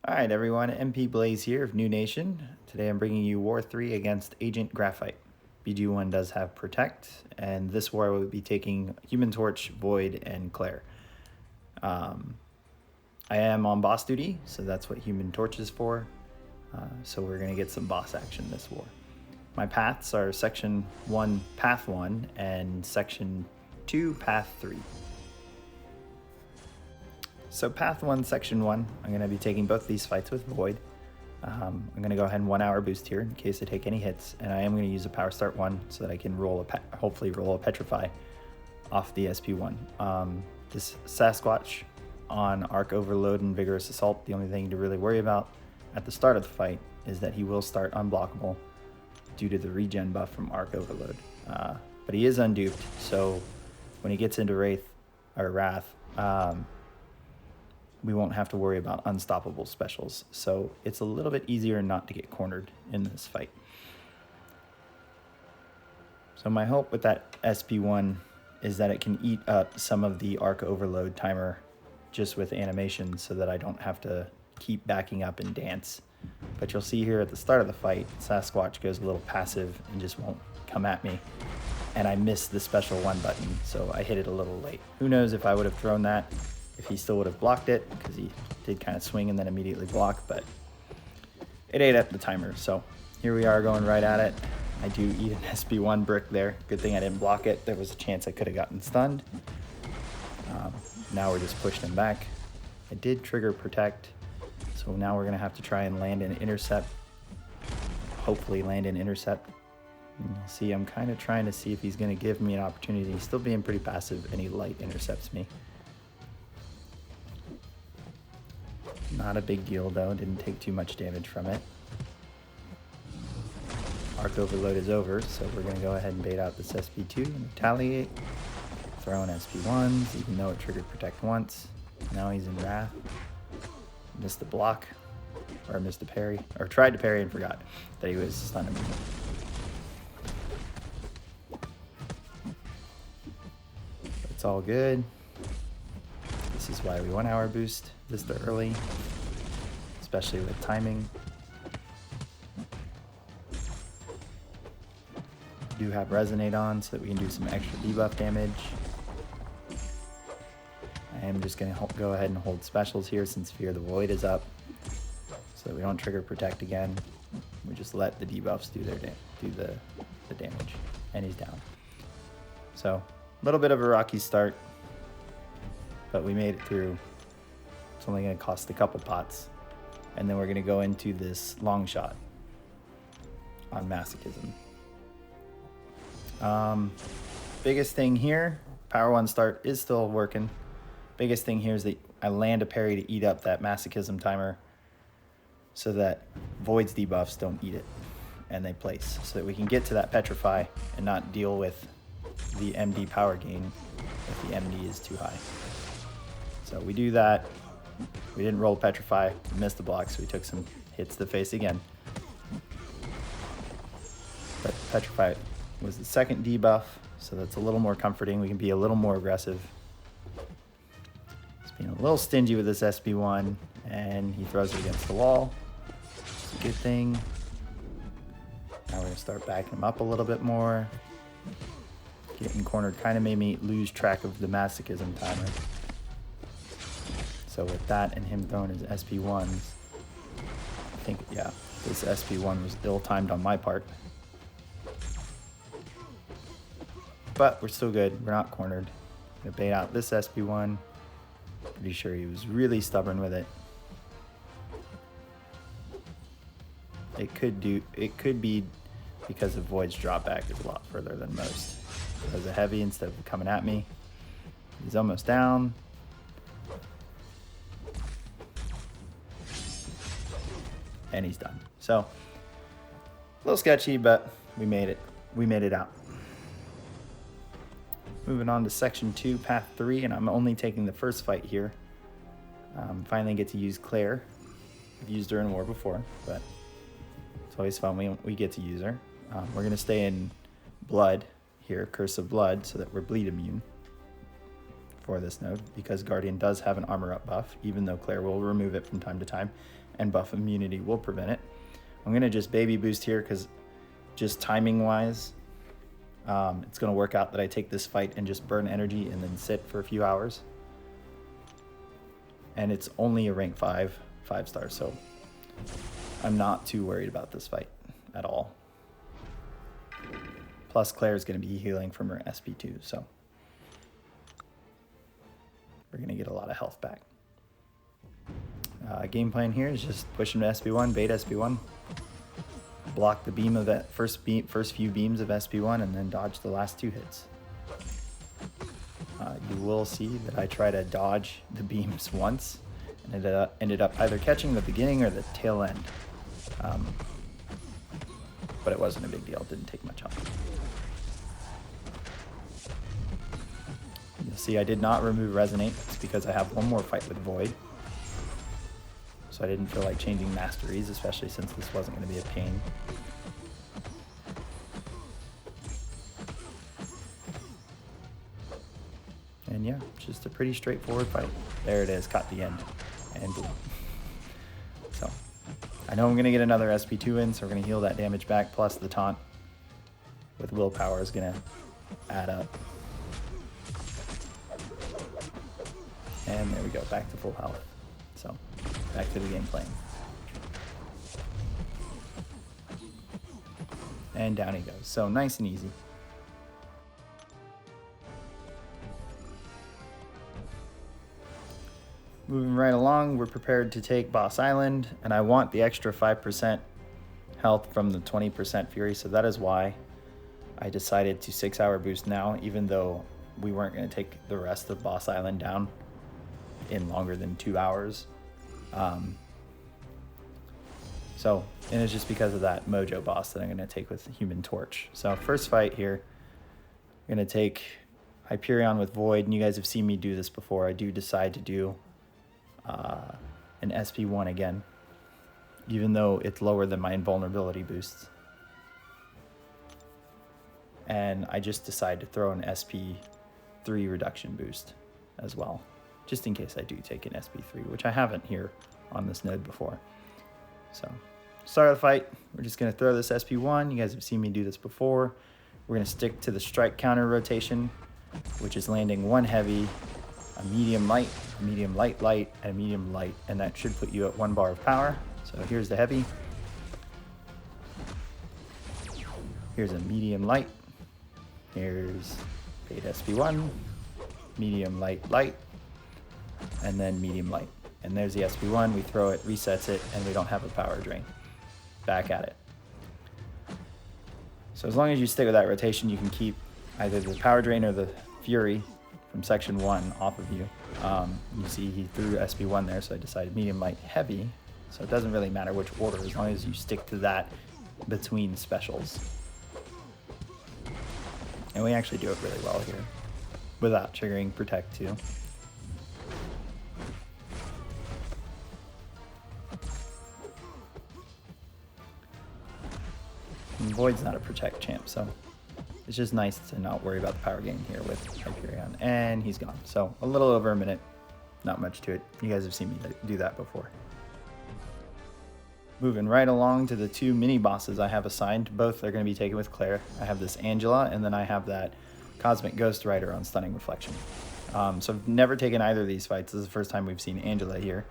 Alright everyone, MP Blaze here of New Nation. Today I'm bringing you War 3 against Agent Graphite. BG1 does have Protect, and this war will be taking Human Torch, Void, and Clair. I am on boss duty, so that's what Human Torch is for. So we're going to get some boss action this war. My paths are Section 1, Path 1, and Section 2, Path 3. So Path 1, Section 1, I'm going to be taking both these fights with Void. I'm going to go ahead and 1 hour boost here in case I take any hits, and I am going to use a Power Start 1 so that I can hopefully roll a Petrify off the SP1. This Sasquatch on Arc Overload and Vigorous Assault, the only thing to really worry about at the start of the fight is that he will start unblockable due to the regen buff from Arc Overload. But he is unduped, so when he gets into Wrath, we won't have to worry about unstoppable specials. So it's a little bit easier not to get cornered in this fight. So my hope with that SP1 is that it can eat up some of the Arc Overload timer just with animation so that I don't have to keep backing up and dance. But you'll see here at the start of the fight, Sasquatch goes a little passive and just won't come at me. And I missed the special 1 button, so I hit it a little late. Who knows if I would have thrown that, if he still would have blocked it, because he did kind of swing and then immediately block, but it ate up the timer. So here we are going right at it. I do eat an SP1 brick there. Good thing I didn't block it. There was a chance I could have gotten stunned. Now we're just pushing him back. I did trigger Protect, so now we're going to have to try and land an intercept. Hopefully land an intercept. And you'll see I'm kind of trying to see if he's going to give me an opportunity. He's still being pretty passive, and he light intercepts me. Not a big deal though, didn't take too much damage from it. Arc Overload is over, so we're going to go ahead and bait out this SP2 and retaliate. Throw in SP1s, even though it triggered Protect once. Now he's in Wrath. Missed the block, or missed a parry, or tried to parry and forgot that he was stunning me. It's all good. This is why we 1 hour boost this early, especially with timing. We do have Resonate on so that we can do some extra debuff damage. I am just going to go ahead and hold specials here since Fear the Void is up, so that we don't trigger Protect again. We just let the debuffs do the damage, and he's down. So a little bit of a rocky start, but we made it through. It's only going to cost a couple pots, and then we're going to go into this Longshot on Masochism. Biggest thing here, Power 1 start is still working. Biggest thing here is that I land a parry to eat up that Masochism timer so that Void's debuffs don't eat it and they place, so that we can get to that Petrify and not deal with the MD power gain if the MD is too high. So we do that. We didn't roll Petrify, we missed the block, so we took some hits to the face again. But Petrify was the second debuff, so that's a little more comforting. We can be a little more aggressive. He's being a little stingy with this SP1, and he throws it against the wall. It's a good thing. Now we're going to start backing him up a little bit more. Getting cornered kind of made me lose track of the Masochism timer. So with that and him throwing his SP1s, I think, yeah, this SP1 was ill-timed on my part. But we're still good, we're not cornered. I'm gonna bait out this SP1. Pretty sure he was really stubborn with it. It could be because of Void's drop back is a lot further than most. It was a heavy instead of coming at me. He's almost down. And he's done. So, a little sketchy, but we made it. We made it out. Moving on to Section 2, Path 3, and I'm only taking the first fight here. Finally get to use Clair. I've used her in war before, but it's always fun. We get to use her. We're going to stay in Blood here, Curse of Blood, so that we're bleed immune for this node because Guardian does have an armor up buff, even though Clair will remove it from time to time, and buff immunity will prevent it. I'm going to just baby boost here because just timing wise, it's going to work out that I take this fight and just burn energy and then sit for a few hours. And it's only a rank 5 star, so I'm not too worried about this fight at all. Plus Claire is going to be healing from her SP2, so we're going to get a lot of health back. Game plan here is just push him to SP1, bait SP1, block the beam of that first few beams of SP1, and then dodge the last 2 hits. You will see that I try to dodge the beams once, and it ended up either catching the beginning or the tail end. But it wasn't a big deal, it didn't take much off. You'll see I did not remove Resonate. It's because I have one more fight with Void. So I didn't feel like changing masteries, especially since this wasn't going to be a pain. And yeah, just a pretty straightforward fight. There it is, caught the end. And boom. So, I know I'm going to get another SP2 in, so we're going to heal that damage back, plus the taunt with willpower is going to add up. And there we go, back to full health. So, back to the game plan. And down he goes. So, nice and easy. Moving right along, we're prepared to take Boss Island, and I want the extra 5% health from the 20% Fury, so that is why I decided to 6-hour boost now, even though we weren't going to take the rest of Boss Island down in longer than 2 hours. And it's just because of that Mojo boss that I'm going to take with Human Torch. So first fight here, I'm going to take Hyperion with Void, and you guys have seen me do this before. I do decide to do an SP1 again, even though it's lower than my invulnerability boosts. And I just decide to throw an SP3 reduction boost as well, just in case I do take an SP3, which I haven't here on this node before. So, start of the fight, we're just going to throw this SP1. You guys have seen me do this before. We're going to stick to the strike counter rotation, which is landing 1 heavy, a medium light, a medium light, and a medium light, and that should put you at 1 bar of power. So here's the heavy. Here's a medium light. Here's bait SP1, medium light, light, and then medium light. And there's the SP1, we throw it, resets it, and we don't have a power drain. Back at it. So as long as you stick with that rotation, you can keep either the power drain or the Fury from section 1 off of you. You see he threw SP1 there, so I decided medium light heavy. So it doesn't really matter which order, as long as you stick to that between specials. And we actually do it really well here, without triggering Protect too. And Void's not a Protect champ, so it's just nice to not worry about the power gain here with Hyperion. And he's gone. So a little over a minute, not much to it. You guys have seen me do that before. Moving right along to the 2 mini bosses I have assigned. Both are going to be taken with Clair. I have this Angela, and then I have that Cosmic Ghost Rider on Stunning Reflection. So I've never taken either of these fights. This is the first time we've seen Angela here.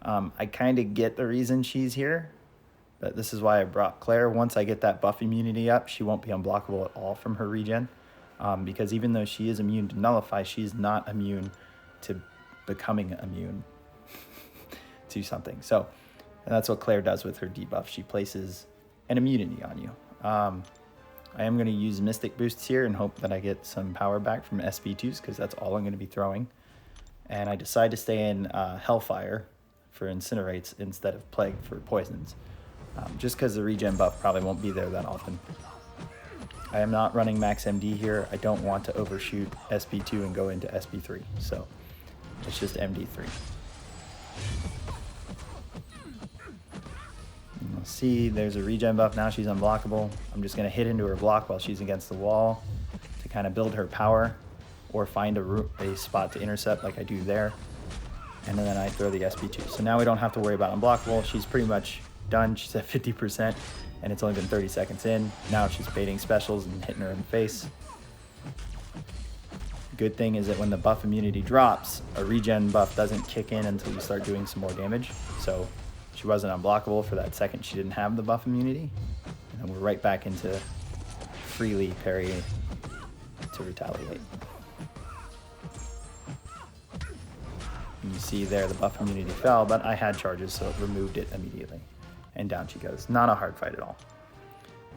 I kind of get the reason she's here, but this is why I brought Clair. Once I get that buff immunity up, she won't be unblockable at all from her regen, because even though she is immune to Nullify, she's not immune to becoming immune to something. So and that's what Clair does with her debuff. She places an immunity on you. I am going to use Mystic Boosts here and hope that I get some power back from SP2s, because that's all I'm going to be throwing. And I decide to stay in Hellfire for Incinerates instead of Plague for Poisons, just because the regen buff probably won't be there that often. I am not running Max MD here. I don't want to overshoot SP2 and go into SP3, so it's just MD3. You'll see there's a regen buff. Now she's unblockable. I'm just going to hit into her block while she's against the wall to kind of build her power or find a spot to intercept like I do there. And then I throw the SP2. So now we don't have to worry about unblockable. She's pretty much done. She's at 50%, and it's only been 30 seconds in. Now she's baiting specials and hitting her in the face. Good thing is that when the buff immunity drops, a regen buff doesn't kick in until you start doing some more damage. So she wasn't unblockable for that second she didn't have the buff immunity. And then we're right back into freely parry to retaliate. And you see there the buff immunity fell, but I had charges, so it removed it immediately. And down she goes. Not a hard fight at all.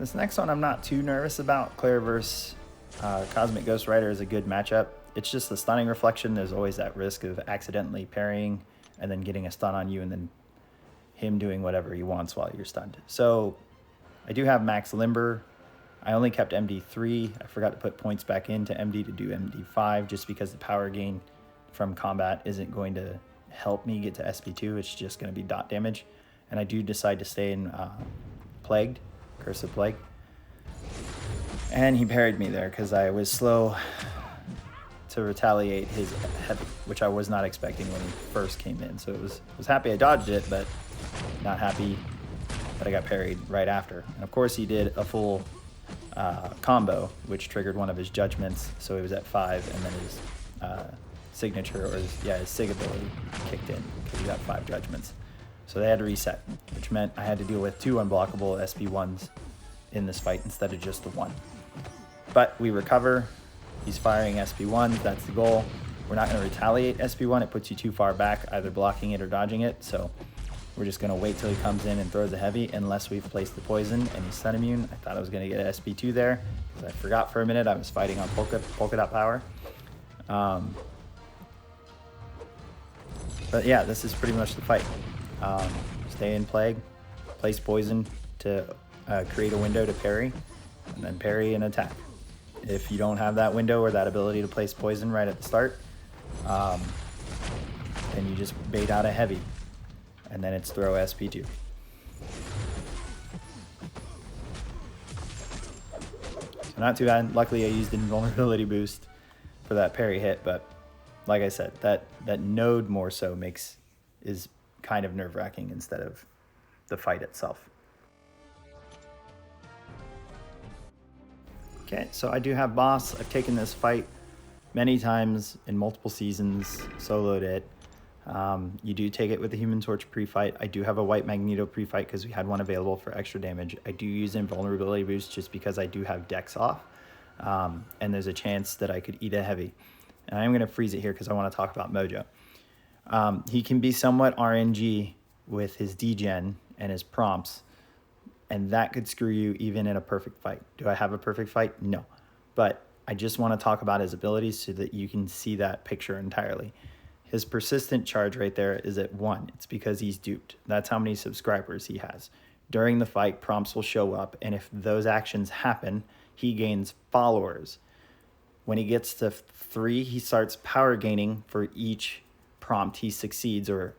This next one I'm not too nervous about. Clairverse. Cosmic Ghost Rider is a good matchup. It's just the stunning reflection. There's always that risk of accidentally parrying and then getting a stun on you and then him doing whatever he wants while you're stunned. So I do have max limber. I only kept MD3. I forgot to put points back into MD to do MD5 just because the power gain from combat isn't going to help me get to SP2. It's just going to be dot damage. And I do decide to stay in Plagued, Curse of Plague. And he parried me there because I was slow to retaliate his heavy, which I was not expecting when he first came in. So was happy I dodged it, but not happy that I got parried right after. And of course he did a full combo, which triggered one of his judgments. So he was at 5, and then his signature, or his sig ability kicked in because he got 5 judgments. So they had to reset, which meant I had to deal with 2 unblockable SP1s in this fight instead of just the 1. But we recover. He's firing SP1. That's the goal. We're not going to retaliate SP1. It puts you too far back, either blocking it or dodging it. So we're just going to wait till he comes in and throws the heavy unless we've placed the poison and he's stun immune. I thought I was going to get SP2 there because I forgot for a minute I was fighting on polka dot power. But yeah, this is pretty much the fight. Stay in Plague, place poison to create a window to parry, and then parry and attack. If you don't have that window or that ability to place poison right at the start, then you just bait out a heavy, and then it's throw SP2. So not too bad. Luckily I used invulnerability boost for that parry hit, but like I said, that node more so is kind of nerve-wracking instead of the fight itself. Okay, so I do have boss. I've taken this fight many times in multiple seasons, soloed it. You do take it with the Human Torch pre-fight. I do have a White Magneto pre-fight because we had one available for extra damage. I do use invulnerability boost just because I do have Dex off, and there's a chance that I could eat a heavy. And I'm going to freeze it here because I want to talk about Mojo. He can be somewhat RNG with his degen and his prompts, and that could screw you even in a perfect fight. Do I have a perfect fight? No. But I just want to talk about his abilities so that you can see that picture entirely. His persistent charge right there is at 1. It's because he's duped. That's how many subscribers he has. During the fight, prompts will show up, and if those actions happen, he gains followers. When he gets to 3, he starts power gaining for each prompt he succeeds or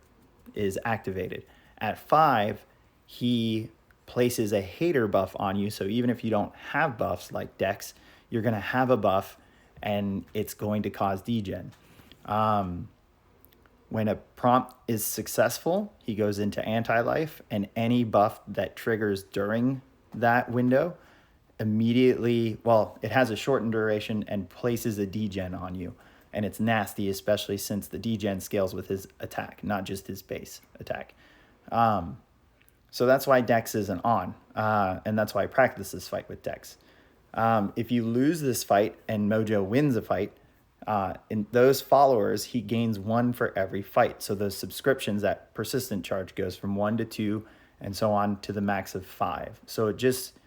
is activated. At 5, he places a hater buff on you, so even if you don't have buffs like Dex, you're going to have a buff and it's going to cause degen. When a prompt is successful, he goes into anti-life, and any buff that triggers during that window immediately, well, it has a shortened duration and places a degen on you, and it's nasty, especially since the degen scales with his attack, not just his base attack. So that's why Dex isn't on, and that's why I practice this fight with Dex. If you lose this fight and Mojo wins a fight, in those followers, he gains 1 for every fight. So those subscriptions, that persistent charge goes from 1 to 2 and so on to the max of 5. So it just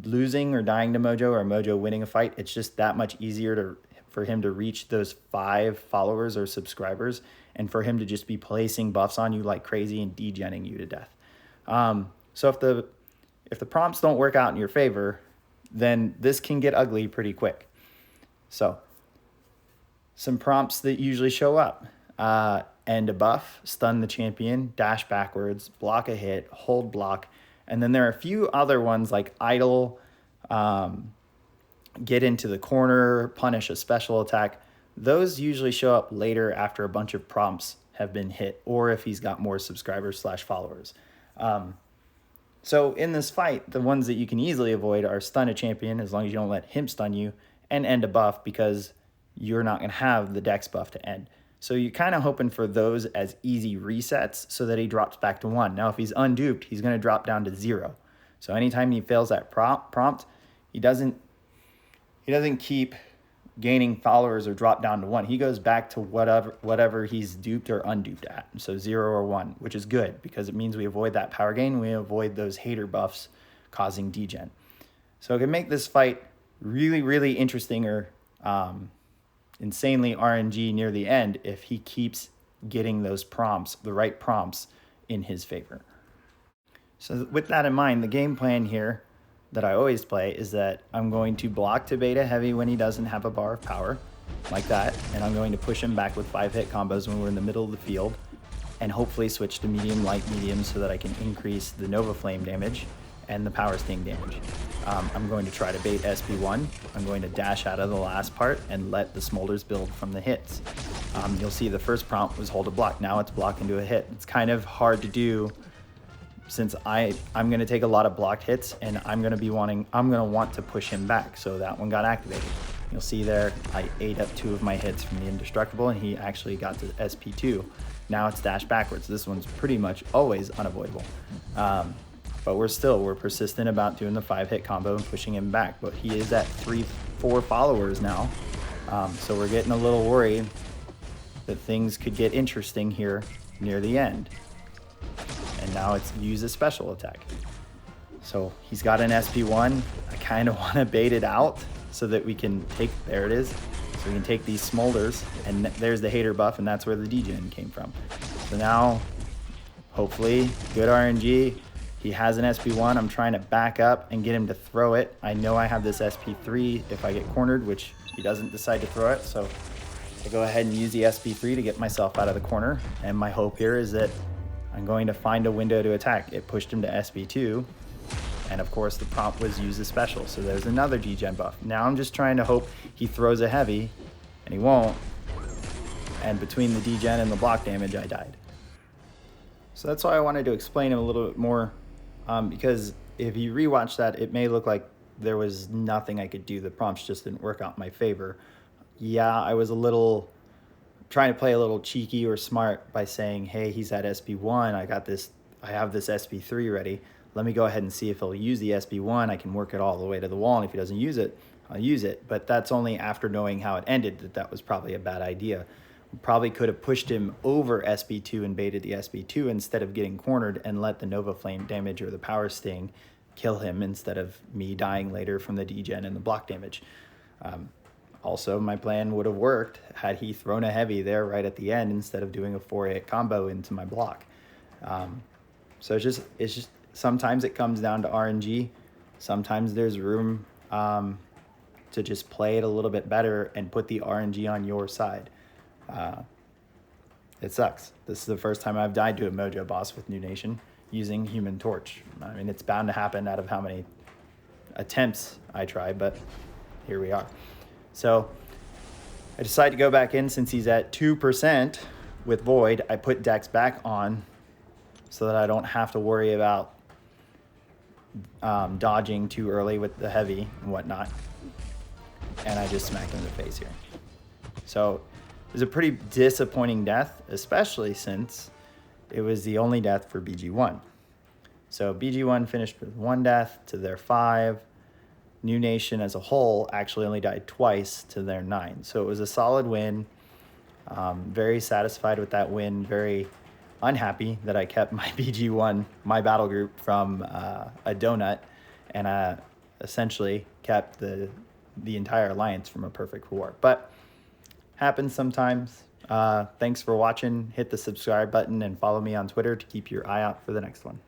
losing or dying to Mojo or Mojo winning a fight, it's just that much easier for him to reach those 5 followers or subscribers, and for him to just be placing buffs on you like crazy and degenning you to death. So if the prompts don't work out in your favor, then this can get ugly pretty quick. So some prompts that usually show up: end a buff, stun the champion, dash backwards, block a hit, hold block, and then there are a few other ones like idle, get into the corner, punish a special attack. those usually show up later after a bunch of prompts have been hit, or if he's got more subscribers/followers. So in this fight, the ones that you can easily avoid are stun a champion, as long as you don't let him stun you, and end a buff, because you're not going to have the dex buff to end. So you're kind of hoping for those as easy resets so that he drops back to 1. Now, if he's unduped, he's going to drop down to 0. So anytime he fails that prompt, he doesn't keep gaining followers or drop down to 1. He goes back to whatever he's duped or unduped at. So 0 or 1, which is good because it means we avoid that power gain. We avoid those hater buffs causing degen. So it can make this fight really, really interesting or insanely RNG near the end if he keeps getting those prompts, the right prompts, in his favor. So with that in mind, the game plan here that I always play is that I'm going to block to beta heavy when he doesn't have a bar of power, like that, and I'm going to push him back with 5-hit combos when we're in the middle of the field, and hopefully switch to medium, light, medium so that I can increase the Nova Flame damage and the Power Sting damage. I'm going to try to bait SP1. I'm going to dash out of the last part and let the smolders build from the hits. You'll see the first prompt was hold a block. Now it's block into a hit. It's kind of hard to do since I'm going to take a lot of blocked hits, and I'm going to want to push him back. So that one got activated. You'll see there I ate up 2 of my hits from the indestructible, and he actually got to SP2. Now it's dash backwards. This one's pretty much always unavoidable. But we're persistent about doing the 5-hit combo and pushing him back. But he is at 3-4 followers now. So we're getting a little worried that things could get interesting here near the end. And now it's use a special attack. So he's got an SP1. I kind of want to bait it out so that we can take, there it is. So we can take these smolders, and there's the hater buff, and that's where the degen came from. So now, hopefully, good RNG. He has an SP1. I'm trying to back up and get him to throw it. I know I have this SP3 if I get cornered, which he doesn't decide to throw it. So I go ahead and use the SP3 to get myself out of the corner. And my hope here is that I'm going to find a window to attack. It pushed him to SP2. And of course the prompt was use a special. So there's another degen buff. Now I'm just trying to hope he throws a heavy, and he won't. And between the degen and the block damage, I died. So that's why I wanted to explain him a little bit more. Because if you rewatch that, it may look like there was nothing I could do. The prompts just didn't work out in my favor. Yeah, I was trying to play a little cheeky or smart by saying, hey, he's at SP1. I have this SP3 ready. Let me go ahead and see if he'll use the SP1. I can work it all the way to the wall, and if he doesn't use it, I'll use it. But that's only after knowing how it ended that was probably a bad idea. Probably could have pushed him over SP2 and baited the SP2 instead of getting cornered and let the Nova Flame damage or the Power Sting kill him instead of me dying later from the degen and the block damage. Also, my plan would have worked had he thrown a heavy there right at the end instead of doing a 4-hit combo into my block. So it's just sometimes it comes down to RNG. Sometimes there's room to just play it a little bit better and put the RNG on your side. It sucks. This is the first time I've died to a Mojo boss with NewN using Human Torch. I mean, it's bound to happen out of how many attempts I try, but here we are. So I decided to go back in since he's at 2% with Void. I put Dex back on so that I don't have to worry about dodging too early with the heavy and whatnot. And I just smacked him in the face here. So it was a pretty disappointing death, especially since it was the only death for BG1. So BG1 finished with 1 death to their 5. NewN as a whole actually only died twice to their 9. So it was a solid win. Very satisfied with that win. Very unhappy that I kept my BG1, my battle group, from a donut, and essentially kept the entire alliance from a perfect war. But happens sometimes. Thanks for watching. Hit the subscribe button and follow me on Twitter to keep your eye out for the next one.